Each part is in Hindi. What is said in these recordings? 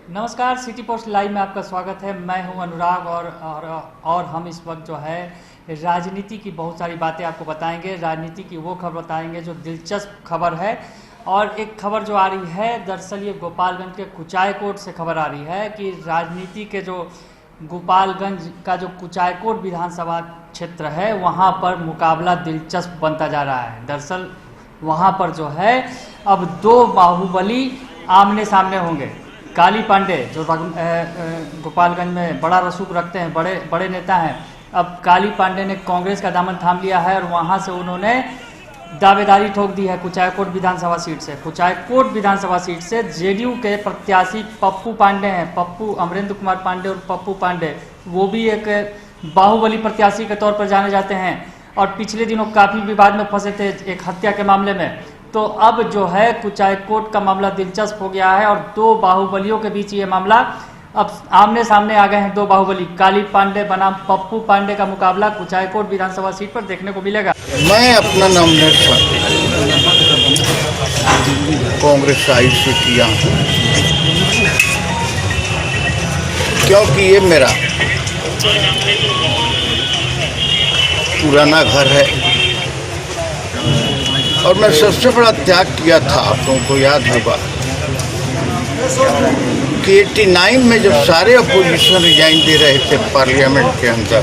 नमस्कार, सिटी पोस्ट लाइव में आपका स्वागत है। मैं हूं अनुराग और हम इस वक्त जो है राजनीति की बहुत सारी बातें आपको बताएंगे। राजनीति की वो खबर बताएंगे जो दिलचस्प खबर है। और एक खबर जो आ रही है, दरअसल ये गोपालगंज के कुचायकोट से खबर आ रही है कि राजनीति के जो गोपालगंज का जो कुचायकोट विधानसभा क्षेत्र है वहाँ पर मुकाबला दिलचस्प बनता जा रहा है। दरअसल वहाँ पर जो है अब दो बाहुबली आमने सामने होंगे। काली पांडे जो गोपालगंज में बड़ा रसूख रखते हैं, बड़े नेता हैं, अब काली पांडे ने कांग्रेस का दामन थाम लिया है और वहां से उन्होंने दावेदारी ठोक दी है कुचायकोट विधानसभा सीट से। कुचायकोट विधानसभा सीट से जेडीयू के प्रत्याशी पप्पू पांडे हैं, पप्पू अमरेंद्र कुमार पांडे और पप्पू पांडे, वो भी एक बाहुबली प्रत्याशी के तौर पर जाने जाते हैं और पिछले दिनों काफ़ी विवाद में फंसे थे एक हत्या के मामले में। तो अब जो है कुचायकोट का मामला दिलचस्प हो गया है और दो बाहुबलियों के बीच ये मामला अब आमने सामने आ गए हैं। दो बाहुबली काली पांडे बनाम पप्पू पांडे का मुकाबला कुचायकोट विधानसभा सीट पर देखने को मिलेगा। मैं अपना नॉमिनेशन कांग्रेस साइड से किया हूँ क्योंकि ये मेरा पुराना घर है और मैं सबसे बड़ा त्याग किया था। आप लोगों को याद होगा कि 89 में जब सारे अपोजिशन रिजाइन दे रहे थे पार्लियामेंट के अंदर,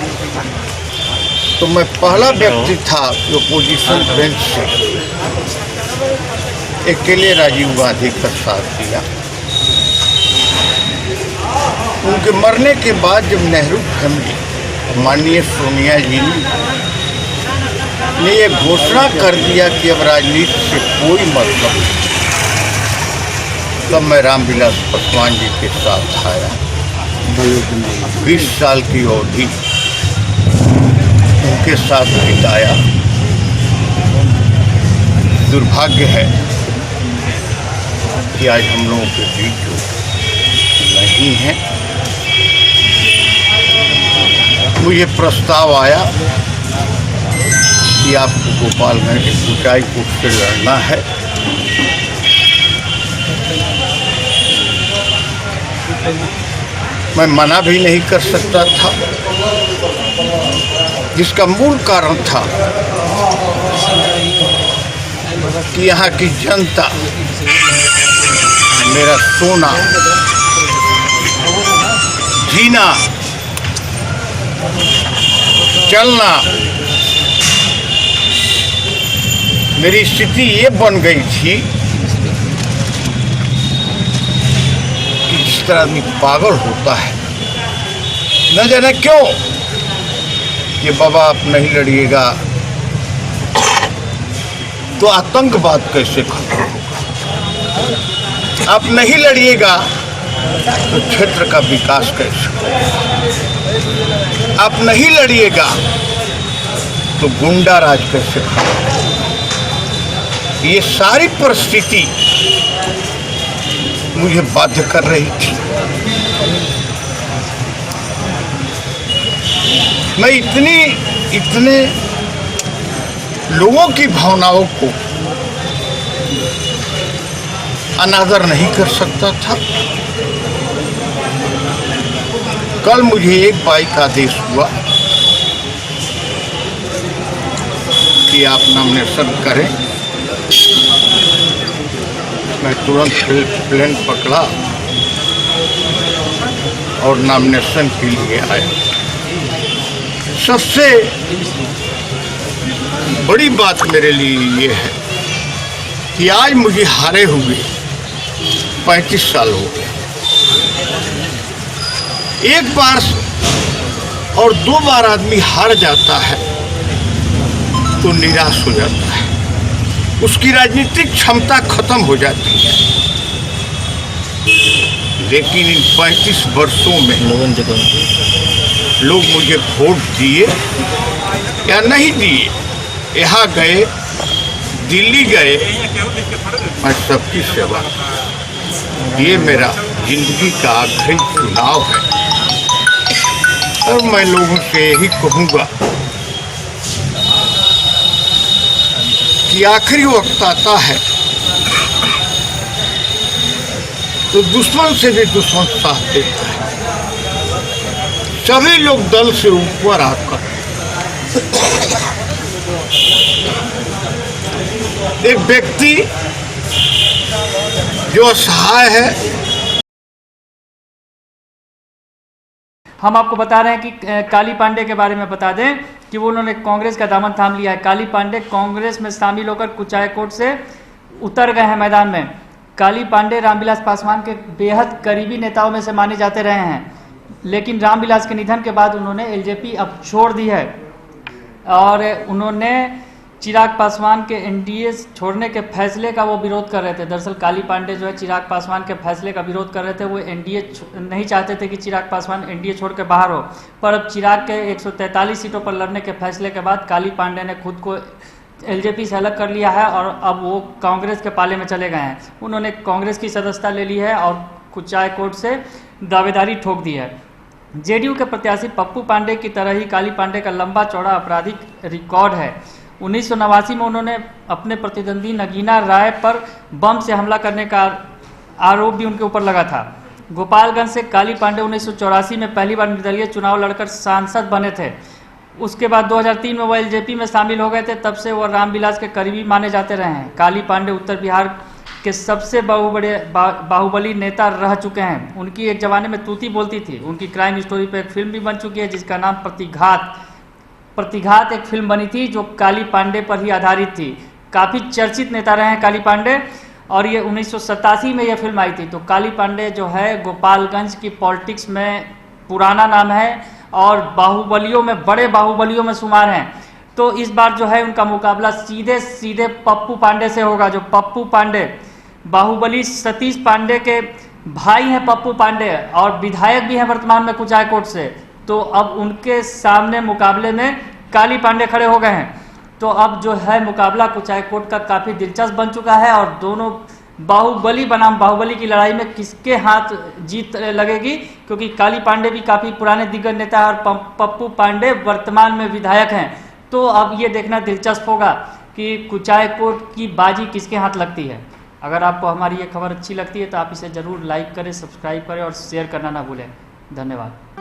तो मैं पहला व्यक्ति था जो अपोजिशन बेंच से अकेले राजीव गांधी का साथ दिया। उनके मरने के बाद जब नेहरू फैमिली माननीय सोनिया जी ने ये घोषणा कर दिया कि अब राजनीति से कोई मतलब नहीं, तब मैं रामविलास पासवान जी के साथ आया। 20 साल की अवधि उनके साथ बिताया। दुर्भाग्य है कि आज हम लोगों के बीच जो नहीं है। मुझे प्रस्ताव आया कि आपको गोपालगंज के कुचायकोट से लड़ना है। मैं मना भी नहीं कर सकता था, जिसका मूल कारण था कि यहाँ की जनता मेरा सोना, जीना, चलना, मेरी स्थिति ये बन गई थी कि जिस तरह आदमी पागल होता है, न जाने क्यों, कि बाबा आप नहीं लड़िएगा तो आतंकवाद कैसे खत्म होगा, आप नहीं लड़िएगा तो क्षेत्र का विकास कैसे होगा, आप नहीं लड़िएगा तो गुंडा राज कैसे खत्म होगा। ये सारी परिस्थिति मुझे बाध्य कर रही थी। मैं इतने लोगों की भावनाओं को अनादर नहीं कर सकता था। कल मुझे एक बाइक आदेश हुआ कि आप नॉमिनेशन करें। मैं तुरंत प्लेन पकड़ा और नॉमिनेशन के लिए आया। सबसे बड़ी बात मेरे लिए ये है कि आज मुझे हारे हुए 35 साल हो गए। एक बार और 2 बार आदमी हार जाता है तो निराश हो जाता है, उसकी राजनीतिक क्षमता खत्म हो जाती है। लेकिन इन 35 वर्षों में लोग मुझे वोट दिए या नहीं दिए, यहाँ गए, दिल्ली गए, मैं सबकी सेवा। ये मेरा जिंदगी का आखिरी चुनाव है और मैं लोगों से यही कहूँगा कि आखिरी वक्त आता है तो दुश्मन से भी दुश्मन साथ देता है। सभी लोग दल से ऊपर आकर एक व्यक्ति जो असहाय है। हम आपको बता रहे हैं कि काली पांडे के बारे में बता दें कि वो उन्होंने कांग्रेस का दामन थाम लिया है। काली पांडे कांग्रेस में शामिल होकर कुचायकोट से उतर गए हैं मैदान में। काली पांडे रामविलास पासवान के बेहद करीबी नेताओं में से माने जाते रहे हैं, लेकिन रामविलास के निधन के बाद उन्होंने एलजेपी अब छोड़ दी है और उन्होंने चिराग पासवान के एनडीए छोड़ने के फैसले का वो विरोध कर रहे थे। दरअसल काली पांडे जो है चिराग पासवान के फैसले का विरोध कर रहे थे। वो एनडीए नहीं चाहते थे कि चिराग पासवान एनडीए छोड़ के बाहर हो, पर अब चिराग के 143 सीटों पर लड़ने के फैसले के बाद काली पांडे ने खुद को एलजेपी से अलग कर लिया है और अब वो कांग्रेस के पाले में चले गए हैं। उन्होंने कांग्रेस की सदस्यता ले ली है और कुचायकोट से दावेदारी ठोक दी है। जेडीयू के प्रत्याशी पप्पू पांडे की तरह ही काली पांडे का लंबा चौड़ा आपराधिक रिकॉर्ड है। 1989 में उन्होंने अपने प्रतिद्वंदी नगीना राय पर बम से हमला करने का आरोप भी उनके ऊपर लगा था। गोपालगंज से काली पांडे 1984 में पहली बार निर्दलीय चुनाव लड़कर सांसद बने थे। उसके बाद 2003 में वो एलजेपी में शामिल हो गए थे। तब से वो रामविलास के करीबी माने जाते रहे हैं। काली पांडे उत्तर बिहार के सबसे बाहुबली नेता रह चुके हैं। उनकी एक जमाने में तूती बोलती थी। उनकी क्राइम स्टोरी पर एक फिल्म भी बन चुकी है जिसका नाम प्रतिघात एक फिल्म बनी थी जो काली पांडे पर ही आधारित थी। काफ़ी चर्चित नेता रहे हैं काली पांडे और ये 1987 में यह फिल्म आई थी। तो काली पांडे जो है गोपालगंज की पॉलिटिक्स में पुराना नाम है और बाहुबलियों में बड़े बाहुबलियों में शुमार हैं। तो इस बार जो है उनका मुकाबला सीधे पप्पू पांडे से होगा। जो पप्पू पांडे बाहुबली सतीश पांडे के भाई हैं पप्पू पांडे और विधायक भी हैं वर्तमान में कुचायकोट से। तो अब उनके सामने मुकाबले में काली पांडे खड़े हो गए हैं। तो अब जो है मुकाबला कुचायकोट का काफ़ी दिलचस्प बन चुका है और दोनों बाहुबली बनाम बाहुबली की लड़ाई में किसके हाथ जीत लगेगी, क्योंकि काली पांडे भी काफ़ी पुराने दिग्गज नेता है और पप्पू पांडे वर्तमान में विधायक हैं। तो अब ये देखना दिलचस्प होगा कि कुचायकोट की बाजी किसके हाथ लगती है। अगर आपको हमारी ये खबर अच्छी लगती है तो आप इसे ज़रूर लाइक करें, सब्सक्राइब करें और शेयर करना ना भूलें। धन्यवाद।